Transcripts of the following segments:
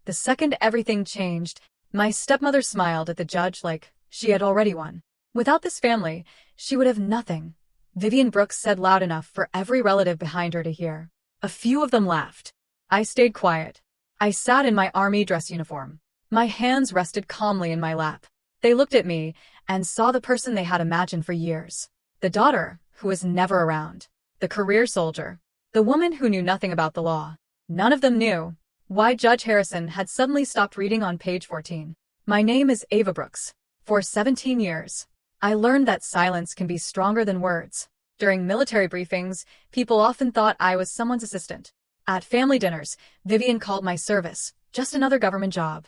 The second everything changed, my stepmother smiled at the judge like she had already won. Without this family, she would have nothing. Vivian Brooks said loud enough for every relative behind her to hear. A few of them laughed. I stayed quiet. I sat in my army dress uniform. My hands rested calmly in my lap. They looked at me and saw the person they had imagined for years. The daughter, who was never around. The career soldier. The woman who knew nothing about the law. None of them knew why Judge Harrison had suddenly stopped reading on page 14. My name is Ava Brooks. For 17 years, I learned that silence can be stronger than words. During military briefings, people often thought I was someone's assistant. At family dinners, Vivian called my service just another government job.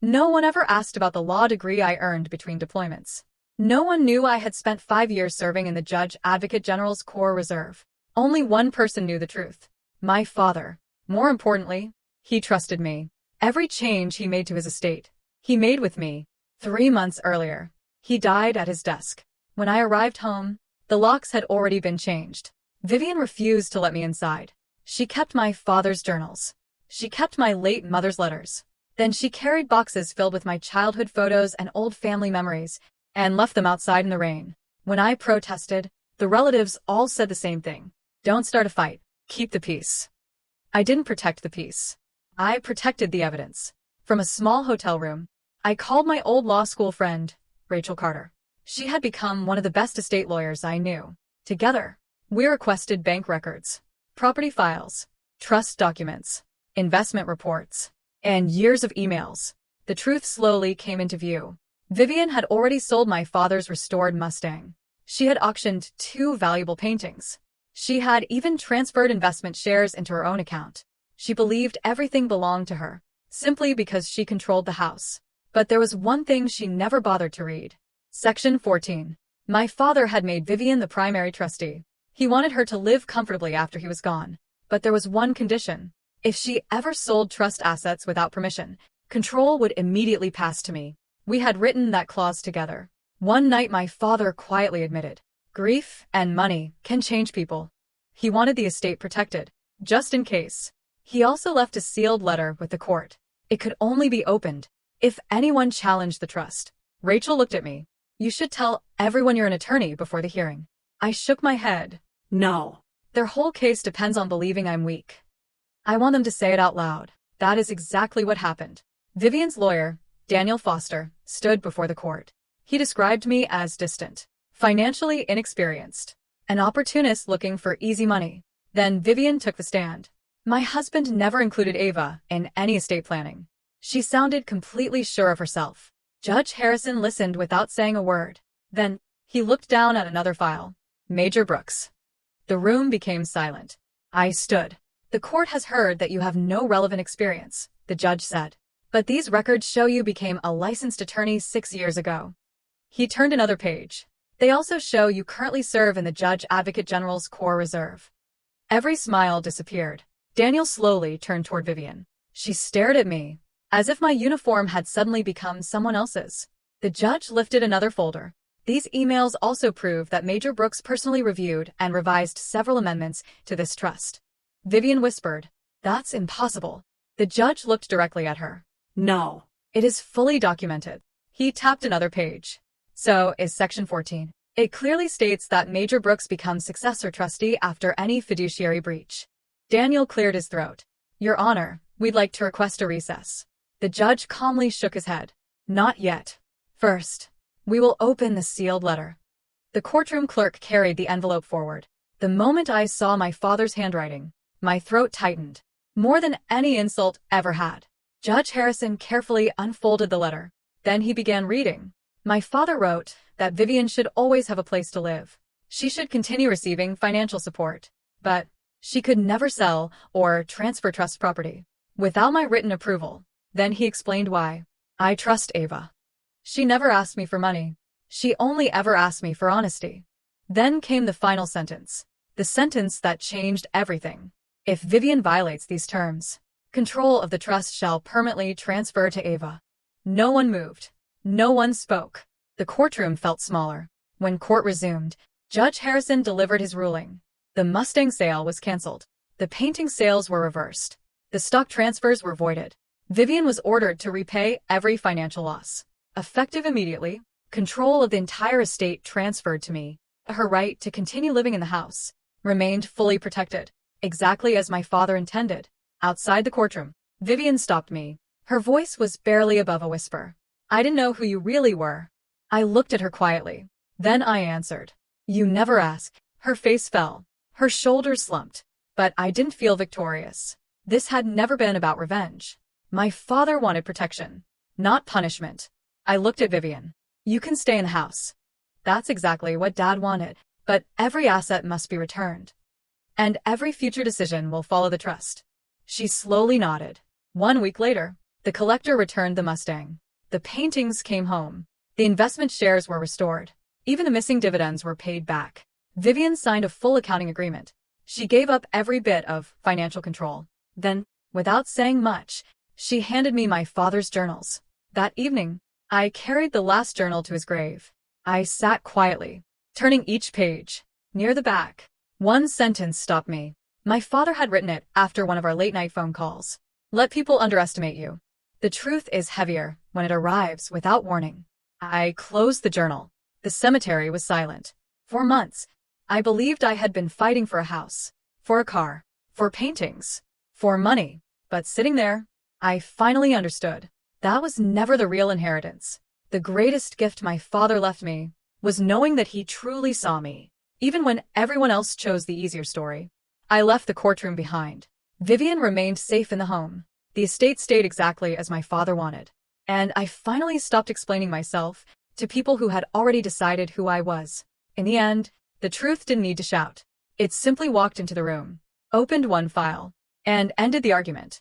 No one ever asked about the law degree I earned between deployments. No one knew I had spent 5 years serving in the Judge Advocate General's Corps Reserve. Only one person knew the truth. My father. More importantly, he trusted me. Every change he made to his estate, he made with me. 3 months earlier, he died at his desk. When I arrived home, the locks had already been changed. Vivian refused to let me inside. She kept my father's journals. She kept my late mother's letters. Then she carried boxes filled with my childhood photos and old family memories, and left them outside in the rain. When I protested, the relatives all said the same thing. Don't start a fight. Keep the peace. I didn't protect the peace. I protected the evidence. From a small hotel room, I called my old law school friend, Rachel Carter. She had become one of the best estate lawyers I knew. Together, we requested bank records, property files, trust documents, investment reports, and years of emails. The truth slowly came into view. Vivian had already sold my father's restored Mustang. She had auctioned 2 valuable paintings. She had even transferred investment shares into her own account. She believed everything belonged to her, simply because she controlled the house. But there was one thing she never bothered to read. Section 14. My father had made Vivian the primary trustee. He wanted her to live comfortably after he was gone. But there was one condition. If she ever sold trust assets without permission, control would immediately pass to me. We had written that clause together. One night my father quietly admitted, grief and money can change people. He wanted the estate protected, just in case. He also left a sealed letter with the court. It could only be opened if anyone challenged the trust. Rachel looked at me. You should tell everyone you're an attorney before the hearing. I shook my head. No. Their whole case depends on believing I'm weak. I want them to say it out loud. That is exactly what happened. Vivian's lawyer, Daniel Foster, stood before the court. He described me as distant, financially inexperienced, an opportunist looking for easy money. Then Vivian took the stand. My husband never included Ava in any estate planning. She sounded completely sure of herself. Judge Harrison listened without saying a word. Then, he looked down at another file. Major Brooks. The room became silent. I stood. The court has heard that you have no relevant experience, the judge said. But these records show you became a licensed attorney 6 years ago. He turned another page. They also show you currently serve in the Judge Advocate General's Corps Reserve. Every smile disappeared. Daniel slowly turned toward Vivian. She stared at me, as if my uniform had suddenly become someone else's. The judge lifted another folder. These emails also prove that Major Brooks personally reviewed and revised several amendments to this trust. Vivian whispered, "That's impossible." The judge looked directly at her. "No. It is fully documented." He tapped another page. So is Section 14. It clearly states that Major Brooks becomes successor trustee after any fiduciary breach. Daniel cleared his throat. "Your Honor, we'd like to request a recess." The judge calmly shook his head. "Not yet. First, we will open the sealed letter." The courtroom clerk carried the envelope forward. The moment I saw my father's handwriting, my throat tightened, more than any insult ever had. Judge Harrison carefully unfolded the letter. Then he began reading. My father wrote that Vivian should always have a place to live. She should continue receiving financial support, but she could never sell or transfer trust property without my written approval. Then he explained why. I trust Ava. She never asked me for money. She only ever asked me for honesty. Then came the final sentence. The sentence that changed everything. If Vivian violates these terms, control of the trust shall permanently transfer to Ava. No one moved. No one spoke. The courtroom felt smaller. When court resumed, Judge Harrison delivered his ruling. The Mustang sale was canceled. The painting sales were reversed. The stock transfers were voided. Vivian was ordered to repay every financial loss. Effective immediately, control of the entire estate transferred to me. Her right to continue living in the house remained fully protected, exactly as my father intended. Outside the courtroom, Vivian stopped me. Her voice was barely above a whisper. I didn't know who you really were. I looked at her quietly. Then I answered. You never ask. Her face fell. Her shoulders slumped. But I didn't feel victorious. This had never been about revenge. My father wanted protection, not punishment. I looked at Vivian. You can stay in the house. That's exactly what Dad wanted, but every asset must be returned. And every future decision will follow the trust. She slowly nodded. 1 week later, the collector returned the Mustang. The paintings came home. The investment shares were restored. Even the missing dividends were paid back. Vivian signed a full accounting agreement. She gave up every bit of financial control. Then, without saying much, she handed me my father's journals. That evening, I carried the last journal to his grave. I sat quietly, turning each page. Near the back, one sentence stopped me. My father had written it after one of our late-night phone calls. Let people underestimate you. The truth is heavier when it arrives without warning. I closed the journal. The cemetery was silent. For months, I believed I had been fighting for a house, for a car, for paintings, for money. But sitting there, I finally understood. That was never the real inheritance. The greatest gift my father left me was knowing that he truly saw me, even when everyone else chose the easier story. I left the courtroom behind. Vivian remained safe in the home. The estate stayed exactly as my father wanted. And I finally stopped explaining myself to people who had already decided who I was. In the end, the truth didn't need to shout. It simply walked into the room, opened one file, and ended the argument.